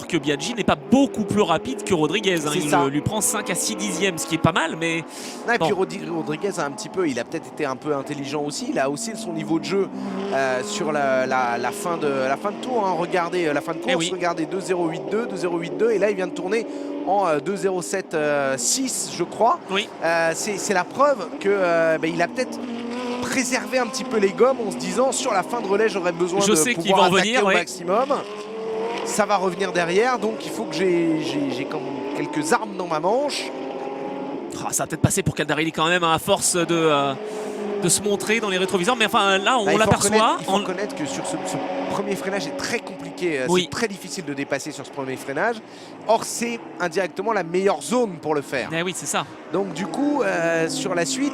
alors que Biaggi n'est pas beaucoup plus rapide que Rodriguez. Hein. Il lui prend 5 à 6 dixièmes, ce qui est pas mal, mais... Non, et puis Rodriguez a un petit peu, il a peut-être été un peu intelligent aussi, il a aussi son niveau de jeu sur la fin de tour, hein. Regardez la fin de course, regardez 2-0-8-2, 2-0-8-2, et là il vient de tourner en 2-0-7-6 je crois. Oui. C'est la preuve que il a peut-être préservé un petit peu les gommes en se disant sur la fin de relais j'aurais besoin de pouvoir attaquer au maximum. Ça va revenir derrière, donc il faut que j'ai comme quelques armes dans ma manche. Oh, ça va peut-être passer pour Caldarelli quand même, hein, à force de se montrer dans les rétroviseurs, mais enfin là on l'aperçoit. Il faut reconnaître que sur ce premier freinage est très compliqué, c'est très difficile de dépasser sur ce premier freinage. Or c'est indirectement la meilleure zone pour le faire. Oui, c'est ça. Donc du coup sur la suite,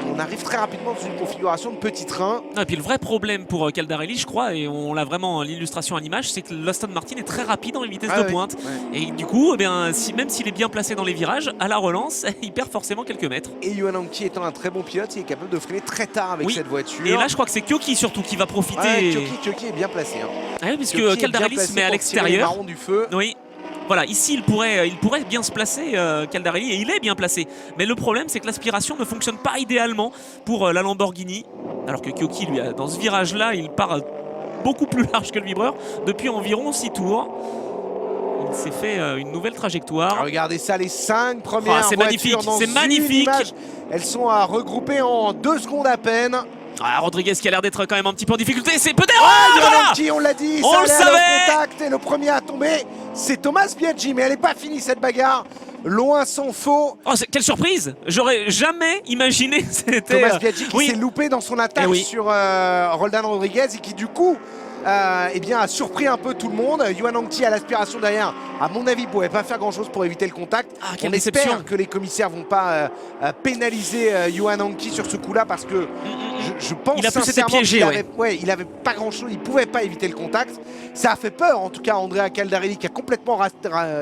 on arrive très rapidement dans une configuration de petit train. Et puis le vrai problème pour Caldarelli, je crois, et on l'a vraiment l'illustration à l'image, c'est que l'Aston Martin est très rapide dans les vitesses de pointe. Et du coup, même s'il est bien placé dans les virages, à la relance, il perd forcément quelques mètres. Et Johan Anki étant un très bon pilote, il est capable de freiner très tard avec cette voiture. Et là, je crois que c'est Kyoki surtout qui va profiter. Kyoki est bien placé. Hein. Oui, puisque Caldarelli se met à l'extérieur. Du feu. Oui. Voilà, ici il pourrait bien se placer, Caldarelli, et il est bien placé. Mais le problème, c'est que l'aspiration ne fonctionne pas idéalement pour la Lamborghini. Alors que Kyoki, lui, dans ce virage-là, il part beaucoup plus large que le vibreur depuis environ 6 tours. Il s'est fait une nouvelle trajectoire. Regardez ça, les 5 premières c'est magnifique, c'est magnifique. Elles sont à regrouper en 2 secondes à peine. Rodriguez qui a l'air d'être quand même un petit peu en difficulté, c'est peut-être... On l'a dit, on le savait. Contact, et le premier à tomber, c'est Thomas Biaggi, mais elle n'est pas finie cette bagarre. Loin s'en faut. Oh, quelle surprise! J'aurais jamais imaginé c'était... Thomas Biaggi qui s'est loupé dans son attaque sur Roldan Rodriguez et qui du coup a surpris un peu tout le monde. Johan Anki à l'aspiration derrière, à mon avis, ne pouvait pas faire grand chose pour éviter le contact. On espère que les commissaires ne vont pas pénaliser Johan Anki sur ce coup-là parce que je pense sincèrement qu'il n'avait pas grand chose, il ne pouvait pas éviter le contact. Ça a fait peur en tout cas à Andrea Caldarelli qui a complètement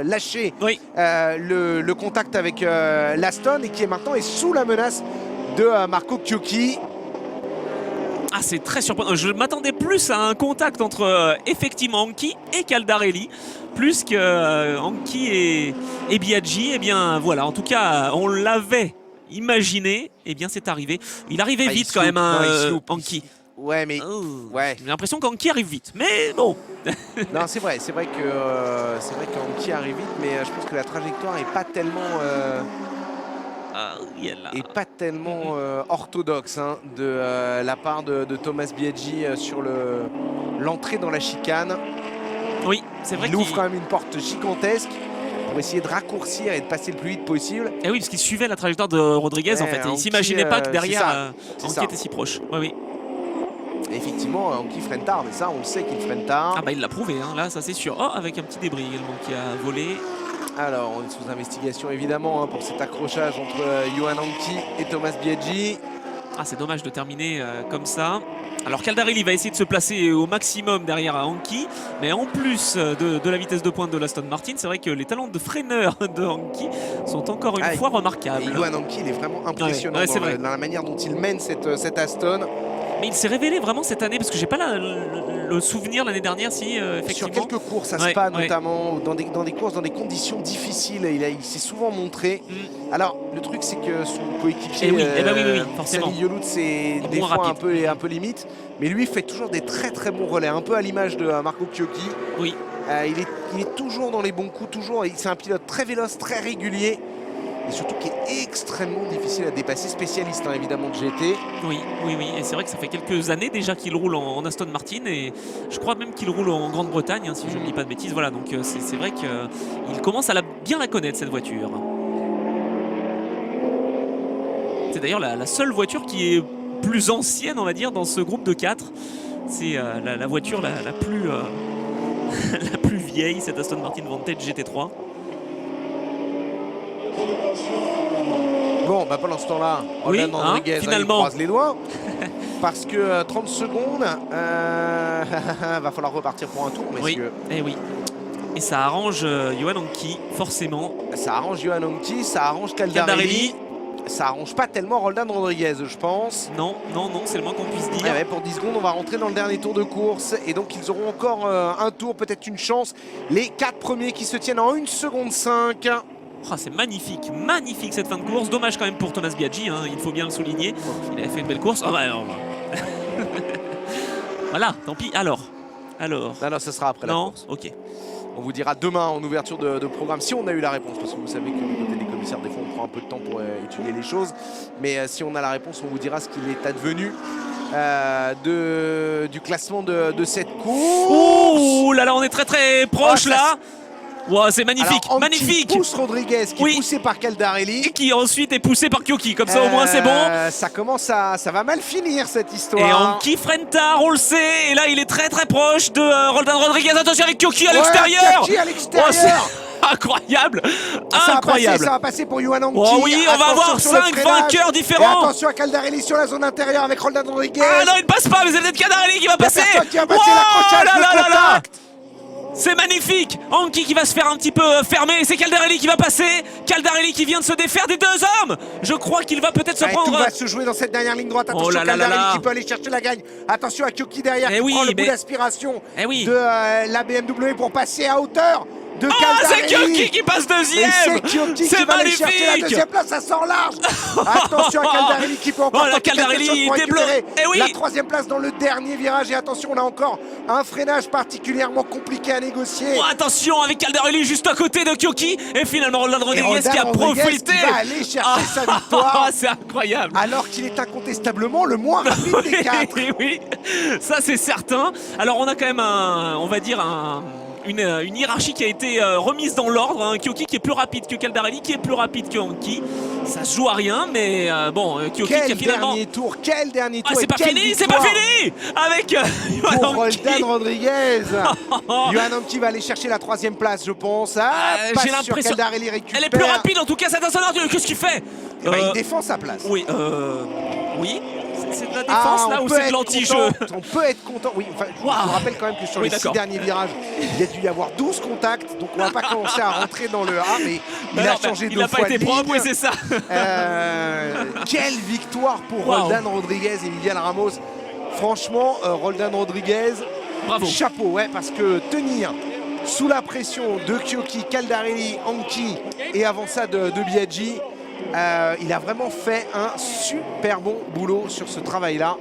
lâché le contact avec l'Aston et qui maintenant est sous la menace de Marco Kyoki. Ah, c'est très surprenant. Je m'attendais plus à un contact entre effectivement Anki et Caldarelli, plus que Anki et Biaggi. Eh bien voilà, en tout cas, on l'avait imaginé. Eh bien c'est arrivé. Il arrivait vite quand même, Anki. Ouais, mais j'ai l'impression qu'Anki arrive vite, mais bon. Non, c'est vrai qu'Anki arrive vite, mais je pense que la trajectoire n'est pas tellement et pas tellement orthodoxe de la part de Thomas Biaggi sur l'entrée dans la chicane. Oui, c'est vrai qu'il ouvre quand même une porte gigantesque pour essayer de raccourcir et de passer le plus vite possible. Et oui, parce qu'il suivait la trajectoire de Rodriguez en fait. Il ne s'imaginait pas que derrière Anki était si proche. Oui. Et effectivement, Anki freine tard, mais ça, on le sait qu'il freine tard. Ah bah il l'a prouvé, là, ça c'est sûr. Oh, avec un petit débris également qui a volé. Alors, on est sous investigation évidemment pour cet accrochage entre Johan Anki et Thomas Biaggi. Ah, c'est dommage de terminer comme ça. Alors Caldarelli va essayer de se placer au maximum derrière Anki, mais en plus de la vitesse de pointe de l'Aston Martin, c'est vrai que les talents de freineur de Anki sont encore une fois remarquables. Et Johan Anki, il est vraiment impressionnant dans la manière dont il mène cette Aston. Mais il s'est révélé vraiment cette année, parce que j'ai pas le souvenir l'année dernière, si effectivement. Sur quelques courses à Spa notamment, dans des courses, dans des conditions difficiles, il s'est souvent montré. Alors le truc c'est que son coéquipier Sami Yolout c'est des fois un peu limite, mais lui fait toujours des très très bons relais, un peu à l'image de Marco Kyoki. Oui. Il est toujours dans les bons coups, c'est un pilote très véloce, très régulier. Et surtout qui est extrêmement difficile à dépasser, spécialiste évidemment de GT. Oui, et c'est vrai que ça fait quelques années déjà qu'il roule en Aston Martin et je crois même qu'il roule en Grande-Bretagne, si je ne dis pas de bêtises. Voilà, donc c'est vrai qu'il commence à bien la connaître cette voiture. C'est d'ailleurs la seule voiture qui est plus ancienne, on va dire, dans ce groupe de 4. C'est la voiture la plus, la plus vieille, cette Aston Martin Vantage GT3. Bon, pendant ce temps-là, Rodriguez finalement croise les doigts parce que 30 secondes, va falloir repartir pour un tour, messieurs. Et ça arrange Johan Anki, forcément. Ça arrange Johan Anki, ça arrange Caldarelli. ça arrange pas tellement Roldan Rodriguez, je pense. Non, non, non, c'est le moins qu'on puisse dire. Ouais, pour 10 secondes, on va rentrer dans le dernier tour de course. Et donc, ils auront encore un tour, peut-être une chance. Les 4 premiers qui se tiennent en 1 seconde 5. Oh, c'est magnifique, magnifique cette fin de course. Dommage quand même pour Thomas Biaggi, hein, il faut bien le souligner. Il avait fait une belle course. Oh, bah, non. Voilà, tant pis. Alors. Non, non, ce sera après la course. Ok. On vous dira demain en ouverture de programme si on a eu la réponse. Parce que vous savez que du côté des commissaires, des fois, on prend un peu de temps pour étudier les choses. Mais si on a la réponse, on vous dira ce qu'il est advenu du classement de cette course. Ouh là là, on est très très proche là. Wow, c'est magnifique, alors, magnifique. Pousse Rodriguez qui est poussé par Caldarelli. Et qui ensuite est poussé par Kyoki, comme ça au moins c'est bon. Ça va mal finir cette histoire. Et Anki freine tard, on le sait. Et là il est très très proche de Roldan Rodriguez. Attention avec Kyoki à l'extérieur. Kyoki à l'extérieur. Incroyable, ça va passer pour Yuan Anki. Oh oui, on va avoir 5 vainqueurs différents. Et attention à Caldarelli sur la zone intérieure avec Roldan Rodriguez. Ah non, il ne passe pas, mais c'est peut-être Caldarelli qui va passer. Qui va passer l'accrochage, le contact. C'est magnifique. Anki qui va se faire un petit peu fermer. C'est Caldarelli qui va passer. Caldarelli qui vient de se défaire des 2 hommes. Je crois qu'il va peut-être se prendre... Tout va se jouer dans cette dernière ligne droite. Attention Caldarelli qui peut aller chercher la gagne. Attention à Kyoki derrière qui prend le bout d'aspiration de la BMW pour passer à hauteur de Caldarelli. C'est Kyoki qui passe deuxième. C'est Kyoki qui va aller chercher la deuxième place. Ça sort large. Attention à Caldarelli qui peut encore Caldarelli récupérer la 3e place dans le dernier virage. Et attention, on a encore un freinage particulièrement compliqué à négocier. Attention avec Caldarelli juste à côté de Kyoki. Et finalement Roldan Rodriguez qui a profité. Qui va aller chercher sa victoire. C'est incroyable. Alors qu'il est incontestablement le moins rapide des 4. Oui, ça c'est certain. Alors on a quand même on va dire une hiérarchie qui a été remise dans l'ordre. Hein. Kyoki qui est plus rapide que Caldarelli, qui est plus rapide que Anki. Ça se joue à rien, mais bon, Kyoki qui a finalement... Quel dernier tour, c'est pas fini, c'est pas fini. Avec pour Roldan Rodriguez. Yuan Anki va aller chercher la 3e place, je pense. J'ai l'impression Caldarelli récupère. Elle est plus rapide en tout cas, cette ascenseur. Qu'est-ce qu'il fait? Il défend sa place. Oui, oui. C'est de la défense là ou c'est de l'anti-jeu? On peut être content. Oui, enfin, je vous rappelle quand même que sur les 6 derniers virages, il y a dû y avoir 12 contacts. Donc on va pas commencer à rentrer dans le A, mais il a changé 2 fois. Il n'a pas été propre, oui, c'est ça. Quelle victoire pour Roldan Rodriguez et Vivian Ramos. Franchement, Roldan Rodriguez, bravo. Chapeau, parce que tenir sous la pression de Kyoki, Caldarelli, Anki et avant ça de Biaggi, il a vraiment fait un super bon boulot sur ce travail-là.